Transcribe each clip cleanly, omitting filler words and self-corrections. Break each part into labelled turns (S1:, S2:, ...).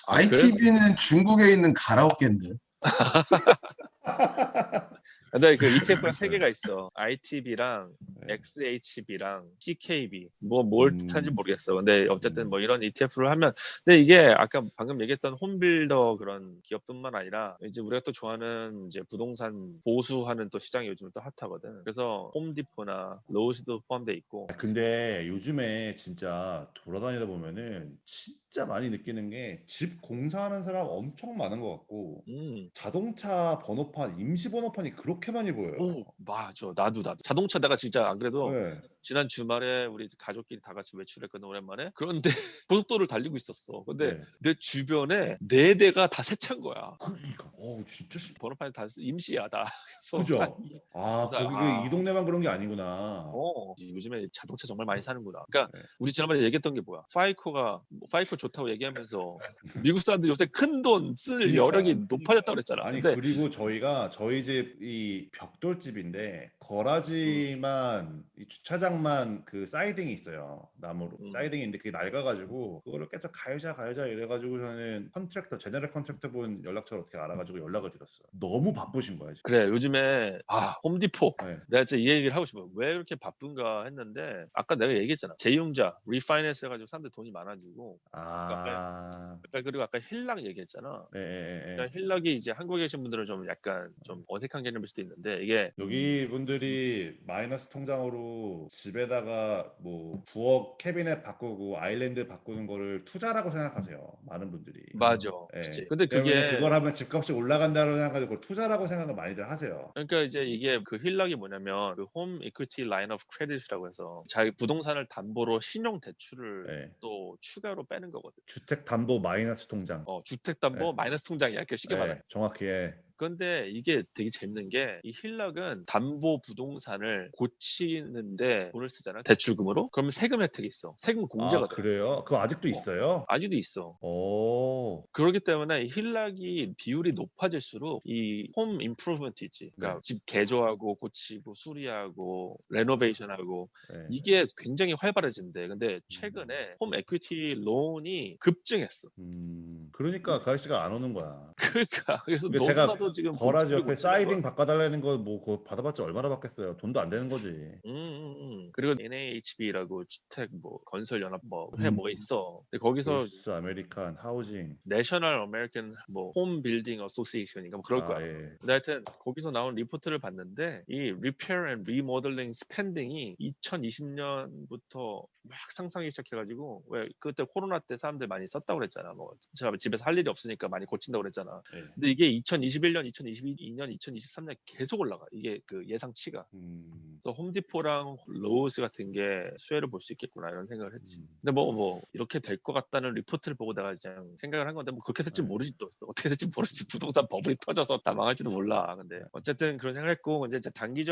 S1: 그래서
S2: ITV는 중국에 있는 가라오케인데.
S1: 근데 그 ETF가 세
S2: 네.
S1: 개가 있어. ITB랑
S2: 네.
S1: XHB랑 TKB. 뭘 뜻하는지
S2: 음,
S1: 모르겠어. 근데 어쨌든
S2: 음.
S1: 뭐 이런 ETF를 하면, 근데 이게 아까 방금 얘기했던 홈빌더 그런 기업뿐만 아니라 이제 우리가 또 좋아하는 이제 부동산 보수하는 또 시장이 요즘 또 핫하거든. 그래서 홈디포나 로우스도 포함돼 있고.
S3: 근데 요즘에 진짜 돌아다니다 보면은 진짜 많이 느끼는 게 집 공사하는 사람 엄청 많은 것 같고
S1: 음.
S3: 자동차 번호판, 임시 번호판이 그렇게 많이 보여요.
S1: 오, 맞아. 나도. 자동차 내가 진짜 안 그래도
S3: 네.
S1: 지난 주말에 우리 가족끼리 다 같이 외출했거든, 오랜만에. 그런데 고속도로를 달리고 있었어. 근데
S3: 네.
S1: 내 주변에 네 대가 다 새 차인 거야.
S3: 그러니까 진짜
S1: 번호판이 다 임시야, 다. 그래서
S3: 그죠?
S1: 그래서
S3: 거기 이 동네만 그런 게 아니구나.
S1: 요즘에 자동차 정말 많이 사는구나. 그러니까
S3: 네.
S1: 우리 지난번에 얘기했던 게 뭐야? 파이코 좋다고 얘기하면서 미국 사람들이 요새 큰 돈 쓸
S3: 그니까요.
S1: 여력이 높아졌다고 그랬잖아.
S3: 아니
S1: 근데
S3: 그리고 저희 집이 벽돌집인데
S1: 음,
S3: 거라지만 이 주차장만 그 사이딩이 있어요. 나무로
S1: 음.
S3: 사이딩인데 그게 낡아가지고 그거를 계속 갈자 이래가지고 저는 제너럴 컨트랙터 분 연락처를 어떻게 알아가지고 연락을 드렸어요. 너무 바쁘신 거야 지금.
S1: 그래, 요즘에 홈디포.
S3: 네.
S1: 내가 진짜 이 얘기를 하고 싶어. 왜 그렇게 바쁜가 했는데 아까 내가 얘기했잖아. 재융자 리파이낸스 해가지고 사람들 돈이 많아지고.
S3: 아,
S1: 그리고 아까 힐락 얘기했잖아.
S3: 예, 예, 예. 예.
S1: 그러니까 힐락이 이제 한국에 계신 분들은 좀 약간 좀 어색한 개념일 수도 있는데 이게
S3: 여기
S1: 음,
S3: 분들이 마이너스 통장으로 집에다가 뭐 부엌 캐비넷 바꾸고 아일랜드 바꾸는 거를 투자라고 생각하세요. 많은 분들이.
S1: 맞아. 그치.
S3: 예.
S1: 근데
S3: 때문에
S1: 그게
S3: 그걸 하면 집값이 올라간다고 생각하고 그걸 투자라고 생각을 많이들 하세요.
S1: 그러니까 이제 이게 그 힐락이 뭐냐면 그 홈 이퀴티 라인 오브 크레딧이라고 해서 자기 부동산을 담보로 신용 대출을
S3: 예.
S1: 또 추가로 빼는 거거든.
S3: 주택 담보 마이너스 통장.
S1: 주택담보
S3: 예.
S1: 마이너스 통장이야. 이렇게 쉽게 말하면.
S3: 예. 정확히 예.
S1: 그런데 이게 되게 재밌는 게 이 힐락은 담보 부동산을 고치는데 돈을 쓰잖아. 대출금으로. 그러면 세금 혜택이 있어. 세금 공제가
S3: 아,
S1: 돼.
S3: 그래요? 그거 아직도
S1: 어.
S3: 있어요?
S1: 아직도 있어.
S3: 오.
S1: 그렇기 때문에 이 힐락이 비율이 높아질수록 이 홈 임프루브먼트 있지.
S3: 네.
S1: 그러니까 집 개조하고 고치고 수리하고 레노베이션하고
S3: 예.
S1: 이게 굉장히 활발해진대. 근데
S3: 음.
S1: 최근에 홈 에퀴티 론이 급증했어.
S3: 그러니까 그 아저씨가 안 오는 거야.
S1: 그러니까 그래서
S3: 그게
S1: 너도
S3: 제가
S1: 나도 지금
S3: 거라지
S1: 집을
S3: 옆에
S1: 못 짓는 거야.
S3: 사이딩 바꿔달라는 거 뭐 그거 받아봤자 얼마나 받겠어요. 돈도 안 되는 거지.
S1: 그리고 NAHB라고 주택 뭐 건설 연합법 회
S3: 음.
S1: 뭐 있어. 근데 거기서
S3: 노스 아메리칸 하우징.
S1: 내셔널 아메리칸 홈 빌딩 어소시에이션인가 뭐 그럴
S3: 아,
S1: 거야.
S3: 예.
S1: 근데 하여튼 거기서 나온 리포트를 봤는데 이 리페어 앤 리모델링 스펜딩이 2020년부터 막 상승하기 시작해가지고 왜 그때 코로나 때 사람들 많이 썼다고 그랬잖아. 뭐 제가 집에서 할 일이 없으니까 많이 고친다고 그랬잖아.
S3: 예.
S1: 근데 이게 2021년, 2022년, 2023년 계속 올라가. 이게 그 예상치가.
S3: 음.
S1: 그래서 홈디포랑 로우스 같은 게 수혜를 볼 수 있겠구나 이런 생각을 했지.
S3: 음.
S1: 근데 뭐 이렇게 될 것 같다는 리포트를 보고 내가 그냥 생각을 한 건데 뭐 그렇게 될지
S3: 예.
S1: 모르지 또 어떻게 될지 모르지. 부동산 버블이 터져서 다 망할지도 몰라. 근데
S3: 예.
S1: 어쨌든 그런 생각했고 이제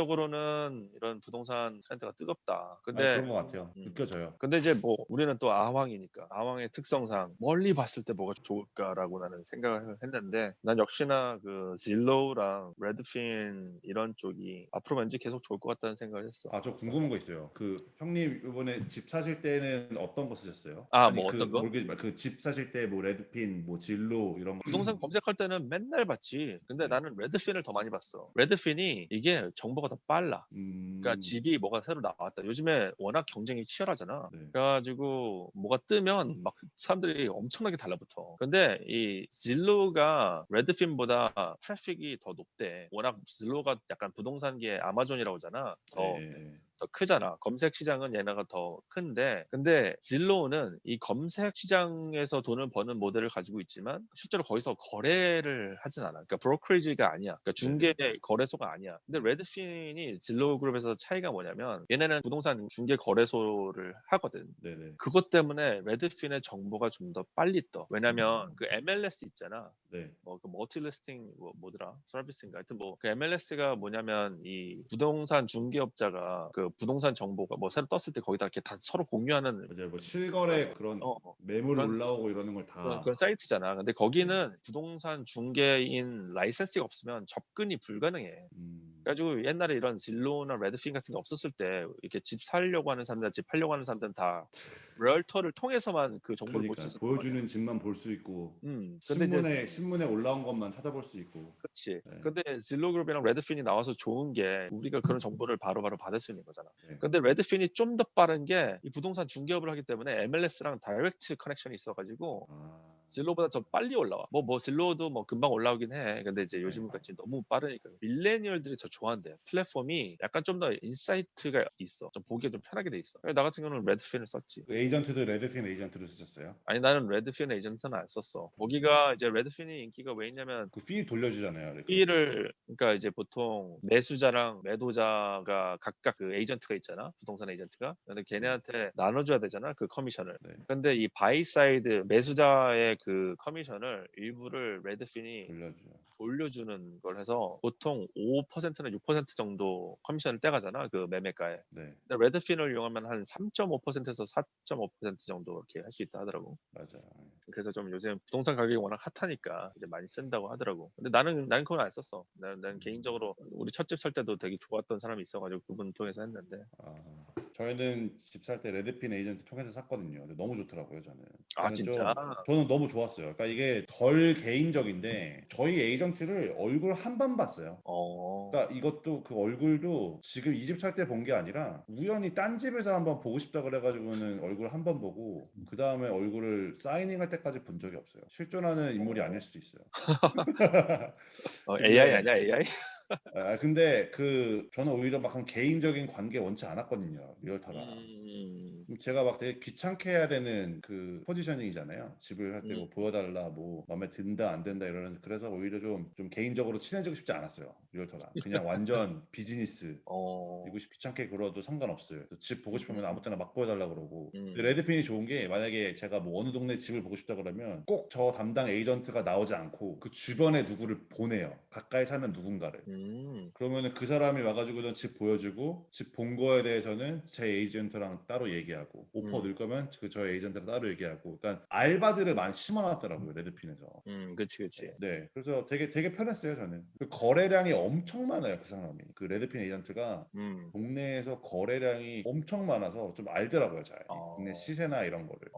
S1: 단기적으로는 이런 부동산 트렌드가 뜨겁다.
S3: 아니
S1: 근데
S3: 그런 것 같아요. 느껴져요.
S1: 이제 뭐 우리는 또 아황이니까 아황의 특성상 멀리 봤을 때 뭐가 좋을까라고 나는 생각을 했는데 난 역시나 그 질로우랑 레드핀 이런 쪽이 앞으로 왠지 계속 좋을 것 같다는 생각을 했어.
S3: 아, 저 궁금한 거 있어요. 그 형님 이번에 집 사실 때는 어떤 거 쓰셨어요?
S1: 뭐
S3: 아니 그
S1: 어떤 거?
S3: 모르겠 그 집 사실 때 뭐 레드핀, 뭐 진로 이런 거.
S1: 부동산 검색할 때는 맨날 봤지. 근데
S3: 네.
S1: 나는 레드핀을 더 많이 봤어. 레드핀이 이게 정보가 더 빨라. 그러니까
S3: 음.
S1: 집이 뭐가 새로 나왔다. 요즘에 워낙 경쟁이 치열하잖아.
S3: 네.
S1: 그래가지고 뭐가 뜨면 막 사람들이 엄청나게 달라붙어. 근데 이 질로가 레드핀보다 트래픽이 더 높대. 워낙 질로가 약간 부동산계의 아마존이라고 하잖아.
S3: 예, 예, 예.
S1: 더 크잖아. 검색 시장은 얘네가 더 큰데, 근데 질로우는 이 검색 시장에서 돈을 버는 모델을 가지고 있지만 실제로 거기서 거래를 하진 않아. 그러니까 브로커리지가 아니야. 그러니까 중개
S3: 네네.
S1: 거래소가 아니야. 근데
S3: 네.
S1: 레드핀이 질로우 그룹에서 차이가 뭐냐면 얘네는 부동산 중개 거래소를 하거든.
S3: 네네.
S1: 그것 때문에 레드핀의 정보가 좀 더 빨리 떠. 왜냐면 그 MLS 있잖아.
S3: 네.
S1: 그 멀티 리스팅 뭐더라 서비스인가 하여튼 뭐 그 MLS가 뭐냐면 이 부동산 중개업자가 그 부동산 정보가 뭐 새로 떴을 때 거기다 이렇게 다 서로 공유하는
S3: 맞아요. 뭐 실거래 그런 매물
S1: 그런
S3: 올라오고 이러는 걸 다.
S1: 그런 사이트잖아. 근데
S3: 네.
S1: 거기는 부동산 중개인 라이센스가 없으면 접근이 불가능해. 그래가지고 옛날에 이런 질로나 레드핀 같은 게 없었을 때 이렇게 집 사려고 하는 사람들, 집 팔려고 하는 사람들은 다 리얼터를 통해서만 그 정보를 볼 수
S3: 그러니까
S1: 있었단 말이야.
S3: 보여주는 집만 볼 수 있고
S1: 근데 이제
S3: 신문에 올라온 것만 찾아볼 수 있고.
S1: 그렇지.
S3: 네.
S1: 근데 질로그룹이랑 레드핀이 나와서 좋은 게 우리가 그런 정보를 바로바로 받을 수 있는 거잖아.
S3: 네.
S1: 근데 레드핀이 좀 더 빠른 게 이 부동산 중개업을 하기 때문에 MLS랑 다이렉트 커넥션이 있어가지고
S3: 아,
S1: 질로보다 더 빨리 올라와. 뭐 질로도 뭐 금방 올라오긴 해. 근데 이제
S3: 네.
S1: 요즘 같이 너무 빠르니까 밀레니얼들이 더 좋아한대. 플랫폼이 약간 좀 더 인사이트가 있어. 좀 보기에 좀 편하게 돼 있어. 나 같은 경우는 레드핀을 썼지.
S3: 그 에이전트도 레드핀 에이전트로 쓰셨어요?
S1: 아니 나는 레드핀 에이전트는 안 썼어. 거기가 이제 레드핀이 인기가 왜 있냐면
S3: 그 피 돌려주잖아요. 이렇게.
S1: 피를 그러니까 이제 보통 매수자랑 매도자가 각각 그 에이전트가 있잖아. 부동산 에이전트가. 근데 걔네한테 나눠줘야 되잖아. 그 커미션을.
S3: 네.
S1: 근데 이 바이 사이드 매수자의 그 커미션을 일부를 레드핀이
S3: 돌려줘요.
S1: 돌려주는 걸 해서 보통 5%나 6% 정도 커미션을 떼가잖아. 그 매매가에.
S3: 네,
S1: 근데 레드핀을 이용하면 한 3.5%에서 4.5% 정도 이렇게 할 수 있다 하더라고.
S3: 맞아요.
S1: 그래서 좀 요즘 부동산 가격이 워낙 핫하니까 이제 많이 쓴다고 하더라고. 근데 나는 그건 안 썼어. 난 개인적으로 우리 첫집 살 때도 되게 좋았던 사람이 있어가지고 그분 통해서 했는데.
S3: 아, 저희는 집 살 때 레드핀 에이전트 통해서 샀거든요. 근데 너무 좋더라고요, 저는.
S1: 아
S3: 저는
S1: 진짜?
S3: 저는 너무 좋았어요. 그러니까 이게 덜 개인적인데 저희 에이전트를 얼굴 한 번 봤어요.
S1: 어.
S3: 그러니까 이것도 그 얼굴도 지금 이 집 살 때 본 게 아니라 우연히 딴 집에서 한번 보고 싶다 그래가지고는 얼굴 한 번 보고 그 다음에 얼굴을 사이닝할 때까지 본 적이 없어요. 실존하는 인물이 아닐 수도 있어요.
S1: AI
S3: 근데
S1: 아니야 AI?
S3: 근데 그 저는 오히려 막 그런 개인적인 관계 원치 않았거든요. 리얼터랑. 제가 막 되게 귀찮게 해야 되는 그 포지셔닝이잖아요. 집을 할 때 뭐 보여달라, 뭐 마음에 든다 안 든다 이러는. 그래서 오히려 좀 개인적으로 친해지고 싶지 않았어요. 리얼터랑. 그냥 완전 비즈니스. 이거 귀찮게 굴어도 상관없어요. 집 보고 싶으면 아무 때나 막 보여달라 그러고. 근데 레드핀이 좋은 게 만약에 제가 뭐 어느 동네 집을 보고 싶다 그러면 꼭 저 담당 에이전트가 나오지 않고 그 주변에 누구를 보내요. 가까이 사는 누군가를. 그러면은 그 사람이 와가지고는 집 보여주고 집 본 거에 대해서는 제 에이전트랑 따로 얘기하고 오퍼 넣을 거면 저 에이전트랑 따로 얘기하고. 그러니까 알바들을 많이 심어놨더라고요, 레드핀에서.
S1: 그치.
S3: 네, 그래서 되게 편했어요. 저는 그 거래량이 엄청 많아요. 그 사람이 그 레드핀 에이전트가 동네에서 거래량이 엄청 많아서 좀 알더라고요, 잘 동네 시세나 이런 거를.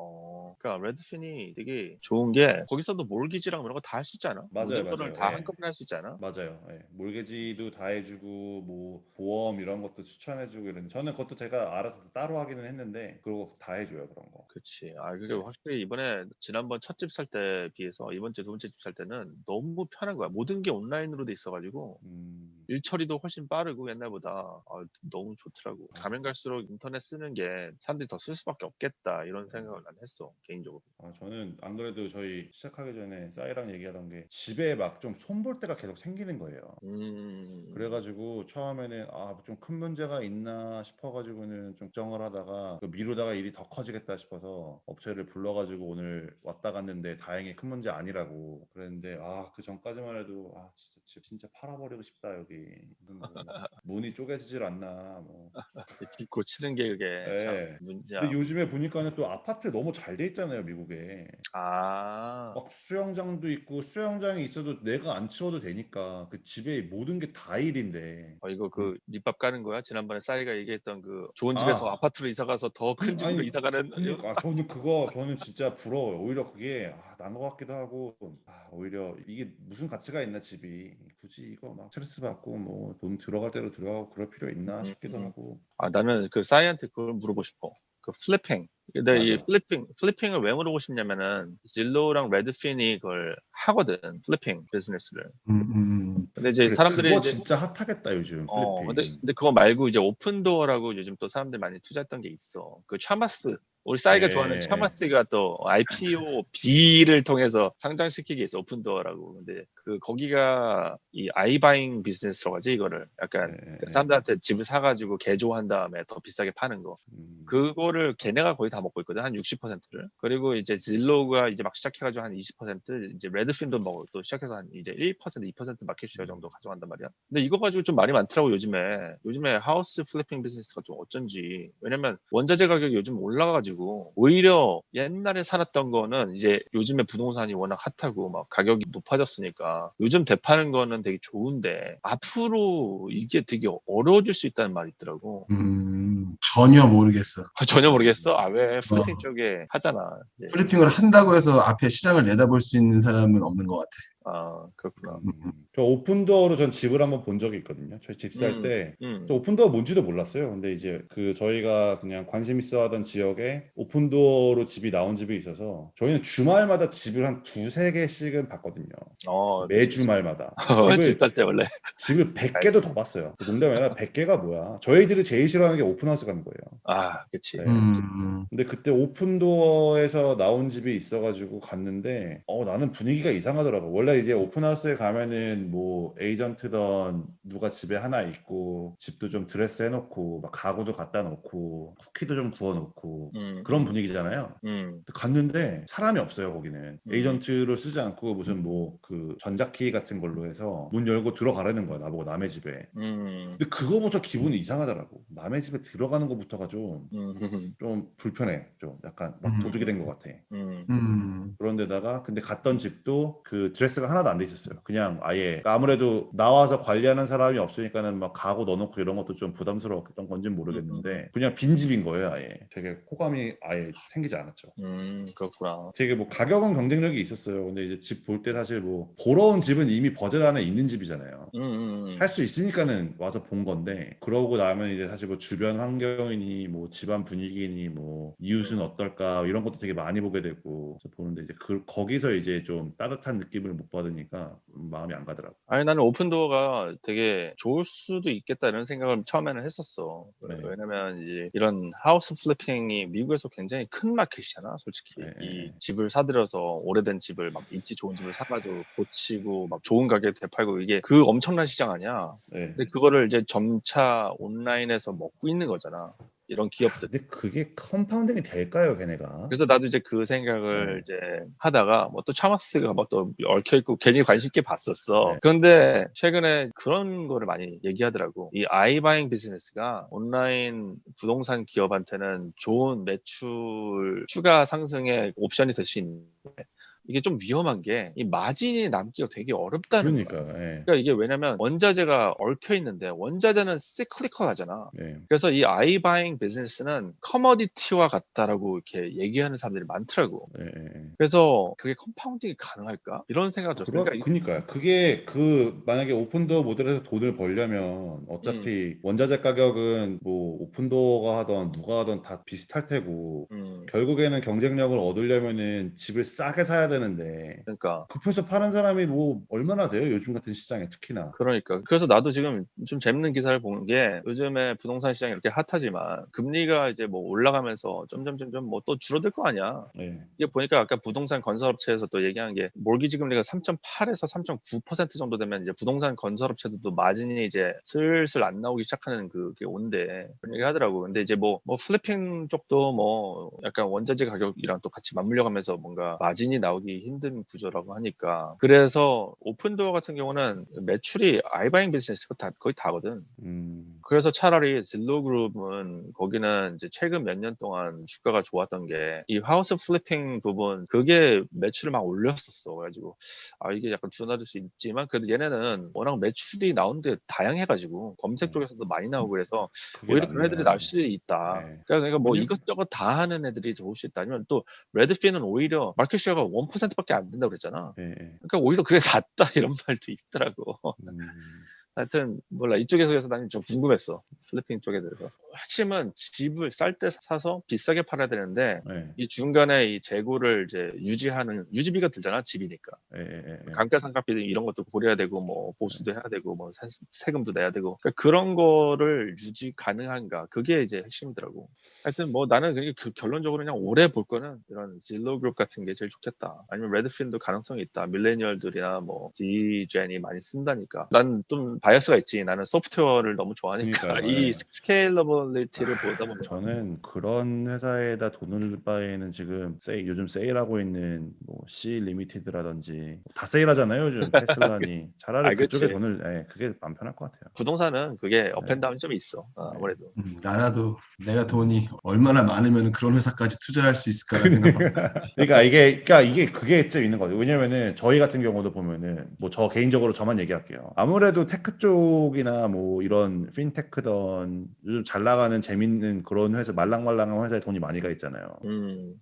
S1: 그러니까 레드핀이 되게 좋은 게 거기서도 몰기지랑 이런 거 다 할 수 있잖아. 모든
S3: 맞아요,
S1: 거를
S3: 맞아요.
S1: 다
S3: 예.
S1: 한꺼번에 할 수 있잖아.
S3: 맞아요. 예. 몰개지도 다 해주고 뭐 보험 이런 것도 추천해주고 이런. 저는 그것도 제가 알아서 따로 하기는 했는데 그거 다 해줘요, 그런 거.
S1: 그치. 그게
S3: 네.
S1: 확실히 이번에 지난번 첫 집 살 때 비해서 이번 주 두 번째 집 살 때는 너무 편한 거야. 모든 게 온라인으로 돼 있어가지고 일 처리도 훨씬 빠르고 옛날보다 너무 좋더라고. 가면 갈수록 인터넷 쓰는 게 사람들이 더 쓸 수밖에 없겠다 이런 생각을 난 했어 개인적으로.
S3: 저는 안 그래도 저희 시작하기 전에 싸이랑 얘기하던 게 집에 막 좀 손볼 때가 계속 생기는 거예요. 그래가지고 처음에는 좀 큰 문제가 있나 싶어가지고는 좀 걱정을 하다가 미루다가 일이 더 커지겠다 싶어서 업체를 불러가지고 오늘 왔다 갔는데 다행히 큰 문제 아니라고 그랬는데 그 전까지만 해도 진짜 집 진짜 팔아버리고 싶다 여기. 뭐 문이 쪼개지질 않나 뭐.
S1: 집 고치는 게 그게 참
S3: 네.
S1: 문제야.
S3: 근데 요즘에 보니까는 또 아파트 너무 잘 돼 있잖아요, 미국에.
S1: 아,
S3: 막 수영장도 있고 수영장이 있어도 내가 안 치워도 되니까 그 집에 모든 게 다 일인데.
S1: 이거 그 밑밥 까는 거야? 지난번에 싸이가 얘기했던 그 좋은 집에서
S3: 아,
S1: 아파트로 이사 가서 더 큰 집으로
S3: 아니
S1: 이사 가는
S3: 그러니까 저는 진짜 부러워요. 오히려 그게 난 것 같기도 하고 오히려 이게 무슨 가치가 있나 집이 굳이 이거 막 스트레스 받고 뭐 돈 들어갈 대로 들어가고 그럴 필요 있나 싶기도 하고.
S1: 나는 그 싸이한테 그걸 물어보고 싶어. 그 플리핑. 근데 이
S3: 맞아.
S1: 플리핑을 왜 물어보고 싶냐면은 질로랑 레드핀이 그걸 하거든. 플리핑 비즈니스를. 근데 이제
S3: 그래,
S1: 사람들이
S3: 그거
S1: 이제
S3: 진짜 핫하겠다 요즘 플리핑.
S1: 근데 그거 말고 이제 오픈도어라고 요즘 또 사람들이 많이 투자했던 게 있어. 그 차마스. 우리 싸이가 좋아하는
S3: 예.
S1: 차마스가 또 IPO B를 통해서 상장시키기 위해서 오픈도어라고. 근데 거기가 이 아이바잉 비즈니스라고 하지 이거를. 약간 그 사람들한테 집을 사가지고 개조한 다음에 더 비싸게 파는 거. 그거를 걔네가 거의 다 먹고 있거든. 한 60%를. 그리고 이제 질로가 이제 막 시작해가지고 한 20%, 이제 레드핀도 뭐 또 시작해서 한 이제 1%, 2% 마켓 쉐어 정도 가져간단 말이야. 근데 이거 가지고 좀 말이 많더라고 요즘에. 요즘에 하우스 플리핑 비즈니스가 좀 어쩐지. 왜냐면 원자재 가격이 요즘 올라가가지고 가지고 오히려 옛날에 살았던 거는 이제 요즘에 부동산이 워낙 핫하고 막 가격이 높아졌으니까 요즘 되파는 거는 되게 좋은데 앞으로 이게 되게 어려워질 수 있다는 말이 있더라고.
S2: 전혀 모르겠어.
S1: 전혀 모르겠어. 아, 왜
S2: 어,
S1: 플리핑 쪽에 하잖아. 이제.
S2: 플리핑을 한다고 해서 앞에 시장을 내다볼 수 있는 사람은 없는 것 같아.
S1: 아, 그렇구나.
S3: 저 오픈도어로 전 집을 한번 본 적이 있거든요. 저희 집 살
S1: 음,
S3: 때
S1: 음,
S3: 저 오픈도어 뭔지도 몰랐어요. 근데 이제 그 저희가 그냥 관심 있어 하던 지역에 오픈도어로 집이 나온 집이 있어서 저희는 주말마다 집을 한 두세 개씩은 봤거든요. 매
S1: 그치.
S3: 주말마다.
S1: 집 살 때 원래.
S3: 집을 100개도 더 봤어요. 농담이 아니라 100개가 뭐야. 저희들이 제일 싫어하는 게 오픈하우스 가는 거예요.
S1: 아, 그치.
S3: 네.
S2: 음,
S3: 근데 그때 오픈도어에서 나온 집이 있어가지고 갔는데 나는 분위기가 이상하더라고. 원래 이제 오픈하우스에 가면은 뭐 에이전트던 누가 집에 하나 있고 집도 좀 드레스 해놓고 막 가구도 갖다 놓고 쿠키도 좀 구워놓고
S1: 음,
S3: 그런
S1: 음,
S3: 분위기잖아요.
S1: 음,
S3: 근데 갔는데 사람이 없어요. 거기는
S1: 음,
S3: 에이전트를 쓰지 않고 무슨 뭐 그 전자키 같은 걸로 해서 문 열고 들어가라는 거야. 나보고 남의 집에.
S1: 음,
S3: 근데 그거부터 기분이 이상하더라고. 남의 집에 들어가는 것부터가 좀
S1: 음,
S3: 불편해. 좀 약간 막 도둑이
S2: 음,
S3: 된 것 같아.
S1: 음,
S3: 그런데다가 근데 갔던 집도 그 드레스가 하나도 안 돼 있었어요. 그냥 아예 그러니까 아무래도 나와서 관리하는 사람이 없으니까는 막 가구 넣어놓고 이런 것도 좀 부담스러웠던 건지는 모르겠는데 그냥 빈 집인 거예요. 아예 되게 호감이 아예 생기지 않았죠.
S1: 그렇구나.
S3: 되게 뭐 가격은 경쟁력이 있었어요. 근데 이제 집 볼 때 사실 뭐 보러 온 집은 이미 버젯 안에 있는 집이잖아요. 살 수 있으니까는 와서 본 건데 그러고 나면 이제 사실 뭐 주변 환경이니 뭐 집안 분위기니 뭐 이웃은 어떨까 이런 것도 되게 많이 보게 되고 그래서 보는데 이제 거기서 이제 좀 따뜻한 느낌을 못 받으니까 마음이 안 가더라고.
S1: 아니, 나는 오픈도어가 되게 좋을 수도 있겠다 이런 생각을 처음에는 했었어.
S3: 네.
S1: 왜냐면 이제 이런 하우스 플리핑이 미국에서 굉장히 큰 마켓이잖아,
S3: 네,
S1: 솔직히.
S3: 네,
S1: 이
S3: 네.
S1: 집을 사들여서 오래된 집을 막 입지 좋은 집을 사가지고 고치고 막 좋은 가격에 되팔고 이게 그 엄청난 시장 아니야.
S3: 네.
S1: 근데 그거를 이제 점차 온라인에서 먹고 있는 거잖아. 이런 기업들.
S3: 근데 그게 컴파운딩이 될까요, 걔네가?
S1: 그래서 나도 이제 그 생각을
S3: 네.
S1: 이제 하다가 뭐 또 차마스가 뭐 또 얽혀 있고 괜히 관심 있게 봤었어.
S3: 네.
S1: 그런데 최근에 그런 거를 많이 얘기하더라고. 이 아이바잉 비즈니스가 온라인 부동산 기업한테는 좋은 매출 추가 상승의 옵션이 될 수 있는데 이게 좀 위험한 게 이 마진이 남기가 되게 어렵다는 거야.
S3: 그러니까. 예.
S1: 그러니까 이게 왜냐면 원자재가 얽혀 있는데 원자재는 시클리컬하잖아.
S3: 네.
S1: 그래서 이 아이바잉 비즈니스는 커머디티와 같다라고 이렇게 얘기하는 사람들이 많더라고.
S3: 예, 예, 예.
S1: 그래서 그게 컴파운딩이 가능할까? 이런 생각이 들었어요. 그러니까
S3: 그니까요. 그게 만약에 오픈도어 모델에서 돈을 벌려면
S1: 음,
S3: 어차피 원자재 가격은 뭐 오픈도어가 하던 누가 하던 다 비슷할 테고
S1: 음,
S3: 결국에는 경쟁력을 얻으려면은 집을 싸게 사야 되는데
S1: 그러니까
S3: 급해서 파는 사람이 뭐 얼마나 돼요? 요즘 같은 시장에 특히나.
S1: 그래서 나도 지금 좀 재밌는 기사를 본 게 요즘에 부동산 시장이 이렇게 핫하지만 금리가 이제 뭐 올라가면서 점점 뭐 또 줄어들 거 아니야.
S3: 네.
S1: 이게 보니까 아까 부동산 건설업체에서 또 얘기한 게 몰기지 금리가 3.8에서 3.9% 정도 되면 이제 부동산 건설업체들도 마진이 이제 슬슬 안 나오기 시작하는 그게 온대. 그런 얘기 하더라고. 근데 이제 뭐 플리핑 쪽도 뭐 약간 원자재 가격이랑 또 같이 맞물려 가면서 뭔가 마진이 나오기 힘든 구조라고 하니까. 그래서 오픈도어 같은 경우는 매출이 아이바잉 비즈니스가 거의 다거든.
S3: 음,
S1: 그래서 차라리 질로그룹은 거기는 이제 최근 몇 년 동안 주가가 좋았던 게 이 하우스 플리핑 부분 그게 매출을 막 올렸었어. 그래가지고 이게 약간 둔화될 수 있지만 그래도 얘네는 워낙 매출이 나오는데 다양해가지고 검색
S3: 네.
S1: 쪽에서도 많이 나오고 그래서
S3: 그게
S1: 오히려 그런 애들이 나올
S3: 낫네요.
S1: 수 있다.
S3: 네.
S1: 그러니까 뭐
S3: 왜냐면
S1: 이것저것 다 하는 애들이 좋을 수 있다. 아니면 또 레드핀은 오히려 마켓 쉐어가 1%밖에 안 된다고 그랬잖아.
S3: 예, 예.
S1: 그러니까 오히려 그게 낫다 이런 말도 있더라고.
S3: 음,
S1: 하여튼 몰라 이쪽에서 나는 좀 궁금했어 플리핑 쪽에 대해서. 핵심은 집을 쌀 때 사서 비싸게 팔아야 되는데
S3: 네.
S1: 이 중간에 이 재고를 이제 유지하는 유지비가 들잖아 집이니까.
S3: 예, 예, 예.
S1: 감가상각비 이런 것도 고려해야 되고 뭐 보수도 해야 되고 뭐 세금도 내야 되고 그러니까 그런 거를 유지 가능한가 그게 이제 핵심이더라고. 하여튼 뭐 나는 그게 결론적으로 그냥 오래 볼 거는 이런 질로 그룹 같은 게 제일 좋겠다. 아니면 레드핀도 가능성이 있다. 밀레니얼들이나 뭐 디젠이 많이 쓴다니까. 난 좀 바이어스가 있지. 나는 소프트웨어를 너무 좋아하니까
S3: 그니까요.
S1: 이
S3: 예.
S1: 스케일러블 profitability를 보다 보면
S3: 저는 그런 회사에다 돈을 바에는 지금 요즘 세일하고 있는 뭐 C 리미티드라든지 다 세일하잖아요 요즘 테슬라니. 차라리 그쪽에
S1: 그치.
S3: 돈을 그게 마음 편할 것 같아요.
S1: 부동산은 그게
S3: 네.
S1: 업앤다운이 좀 있어. 아무래도.
S2: 나라도 내가 돈이 얼마나 많으면 그런 회사까지 투자할 수 있을까라는 생각밖에.
S3: 그러니까 이게 그게 좀 있는 거죠. 왜냐면은 저희 같은 경우도 보면은 뭐 저 개인적으로 저만 얘기할게요. 아무래도 테크 쪽이나 뭐 이런 핀테크던 요즘 잘 나가는 재밌는 그런 회사 말랑말랑한 회사에 돈이 많이 가 있잖아요.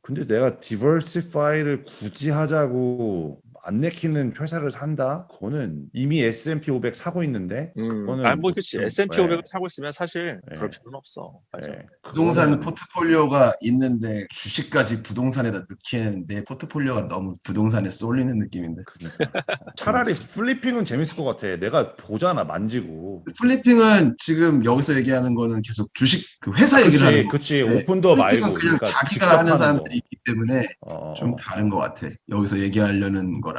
S3: 근데 내가 디버시파이를 굳이 하자고 안 내키는 회사를 산다? 그거는 이미 S&P 500 사고 있는데 그거는
S1: 뭐 그치.
S3: 좀,
S1: S&P 500을 사고 있으면 사실 그럴
S3: 예.
S1: 필요는 없어. 맞아.
S2: 부동산
S3: 그거는
S2: 포트폴리오가 있는데 주식까지 부동산에다 넣기에는 내 포트폴리오가 너무 부동산에 쏠리는 느낌인데.
S3: 그러니까 차라리 플리핑은 재밌을 것 같아. 내가 보잖아 만지고.
S2: 플리핑은 지금 여기서 얘기하는 거는 계속 주식 그 회사 얘기를 하는
S3: 그치
S2: 건데
S3: 오픈도어
S2: 플리핑은
S3: 말고
S2: 그냥
S3: 그러니까
S2: 자기가
S3: 직접
S2: 하는
S3: 하는
S2: 사람들이
S3: 거.
S2: 있기 때문에 좀 다른 것 같아. 여기서 얘기하려는 거랑은.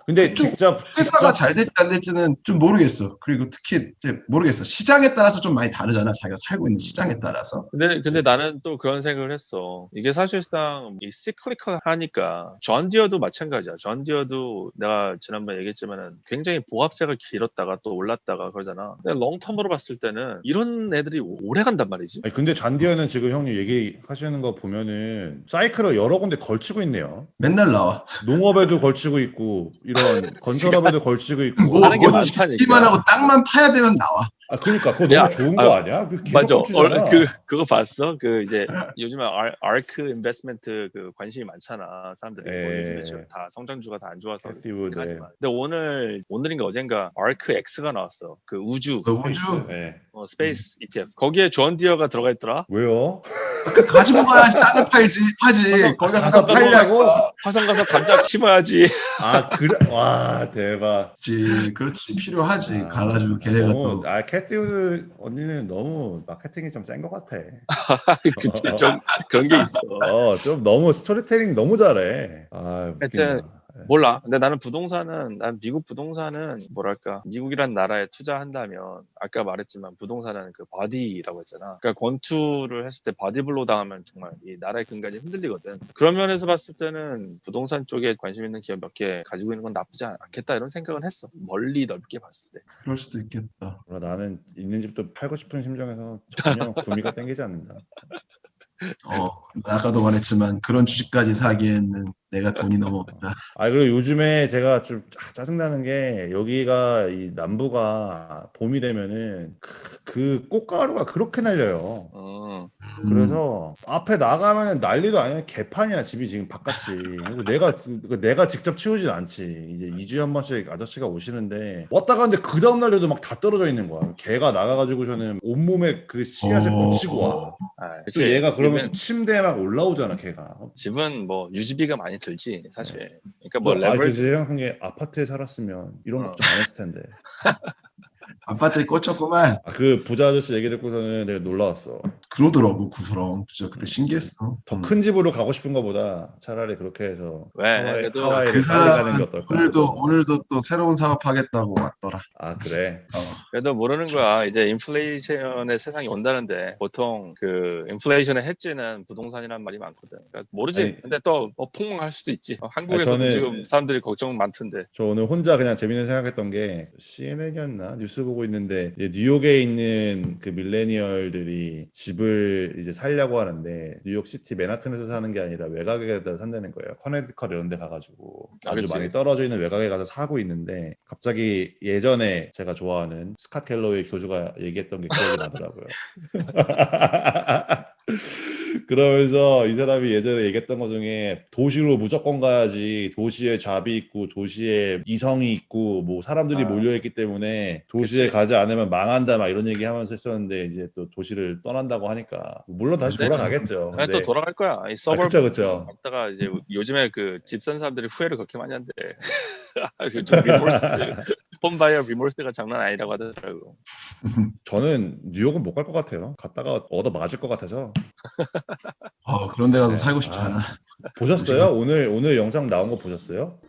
S3: 근데
S2: 그쪽
S3: 직접
S2: 회사가 잘 될지 안 될지는 좀 모르겠어. 그리고 특히 이제 모르겠어. 시장에 따라서 좀 많이 다르잖아. 자기가 살고 있는 시장에 따라서.
S1: 근데 나는 또 그런 생각을 했어. 이게 사실상 이 시클리컬 하니까 존 디어도 마찬가지야. 존 디어도 내가 지난번에 얘기했지만은 굉장히 보합세가 길었다가 또 올랐다가 그러잖아. 근데 롱텀으로 봤을 때는 이런 애들이 오래 간단 말이지.
S3: 아니 근데 잔디어는 지금 형님 얘기하시는 거 보면은 사이클을 여러 군데 걸치고 있네요.
S2: 맨날 나와.
S3: 농업에도 걸치고 있고 이런 건설업에도 걸치고 있고.
S2: 뭐
S1: 하는 게
S2: 짓기만
S1: 많다니까.
S2: 하고 땅만 파야 되면 나와.
S3: 그러니까 그거
S1: 야,
S3: 너무 좋은 거 아니야? 계속
S1: 맞아.
S3: 걸치잖아.
S1: 그거 봤어? 이제 요즘에 아크 인베스트먼트 관심이 많잖아. 사람들이 뭐 요즘에 지금 다 성장주가 다 안 좋아서
S3: 캐시
S1: 그렇긴
S3: 우드,
S1: 하지만. 근데 오늘인가 어젠가 아크 X가 나왔어. 그 우주
S2: 우주
S1: 스페이스 ETF. 거기에 존 디어가 들어가 있더라.
S3: 왜요?
S2: 가지고 가야지 땅을 파지. 거기
S3: 가서 팔려고?
S1: 화성 가서 감자 심어야지.
S3: 그래? 와 대박.
S2: 그렇지 필요하지. 가가지고 걔네가
S3: 너무
S2: 또
S3: 캐시 우드 언니는 너무 마케팅이 좀 센 것 같아.
S1: 그치, 좀 그런 게 있어.
S3: 좀 너무 스토리텔링 너무 잘해.
S1: 하여튼
S3: 웃긴다.
S1: 몰라. 근데 난 미국 부동산은 뭐랄까, 미국이란 나라에 투자한다면 아까 말했지만 부동산은 그 바디라고 했잖아. 그러니까 권투를 했을 때 바디블로 당하면 정말 이 나라의 근간이 흔들리거든. 그런 면에서 봤을 때는 부동산 쪽에 관심 있는 기업 몇 개 가지고 있는 건 나쁘지 않겠다 이런 생각은 했어. 멀리 넓게 봤을 때.
S2: 그럴 수도 있겠다.
S3: 나는 있는 집도 팔고 싶은 심정에서 전혀 구미가 땡기지 않는다.
S2: 아까도 말했지만 그런 주식까지 사기에는 내가 돈이 너무 없다.
S3: 그리고 요즘에 제가 좀 짜증나는 게 여기가 이 남부가 봄이 되면은 그 꽃가루가 그렇게 날려요. 그래서 앞에 나가면 난리도 아니야. 개판이야 집이 지금 바깥이. 그리고 내가 직접 치우진 않지. 이제 2주에 한 번씩 아저씨가 오시는데 왔다 갔는데 그 다음 날에도 막 다 떨어져 있는 거야. 개가 나가가지고 저는 온몸에 그 씨앗을 묻히고 와. 또 얘가 그러면 또 침대에 막 올라오잖아 걔가.
S1: 집은 뭐 유지비가 많이 들지 사실. 그러니까 뭐
S3: 그래서 생각한 게 아파트에 살았으면 이런 걱정 안 했을 텐데.
S2: 아파트에 꽂혔구만.
S3: 그 부자 아저씨 얘기 듣고서는 내가 놀라웠어.
S2: 그러더라고 그 사람. 진짜 그때 신기했어.
S3: 더 큰 집으로 가고 싶은 것보다 차라리 그렇게 해서 하와이를
S2: 그
S3: 빨리 가는 게 어떨까.
S2: 오늘도 또 새로운 사업 하겠다고 왔더라.
S3: 그래.
S1: 그래도 모르는 거야. 이제 인플레이션의 세상이 온다는데 보통 그 인플레이션의 해지는 부동산이란 말이 많거든. 그러니까 모르지. 근데 또 폭망할 수도 있지. 한국에서도 지금 사람들이 걱정 많던데.
S3: 저 오늘 혼자 그냥 재밌는 생각했던 게 CNN이었나 뉴스 보고 있는데 뉴욕에 있는 그 밀레니얼들이 집을 이제 살려고 하는데 뉴욕 시티 맨하튼에서 사는 게 아니라 외곽에다 산다는 거예요. 커네티컷 이런 데 가가지고 아주 많이 떨어져 있는 외곽에 가서 사고 있는데 갑자기 예전에 제가 좋아하는 스캇 갤러웨이 교수가 얘기했던 게 기억이 나더라고요. 그러면서 이 사람이 예전에 얘기했던 것 중에 도시로 무조건 가야지, 도시에 잡이 있고 도시에 이성이 있고 뭐 사람들이 몰려있기 때문에 도시에 가지 않으면 망한다 막 이런 얘기 하면서 했었는데 이제 또 도시를 떠난다고 하니까 물론 다시 돌아가겠죠.
S1: 또 돌아갈 거야. 이 서버브
S3: 그쵸.
S1: 갔다가 이제 요즘에 그 집 산 사람들이 후회를 그렇게 많이 한대. 홈바이어 리몰스가 장난 아니라고 하더라고.
S3: 저는 뉴욕은 못 갈 것 같아요. 갔다가 얻어 맞을 것 같아서.
S2: 그런 데 가서 살고 싶지 않아.
S3: 보셨어요? 오늘 영상 나온 거 보셨어요?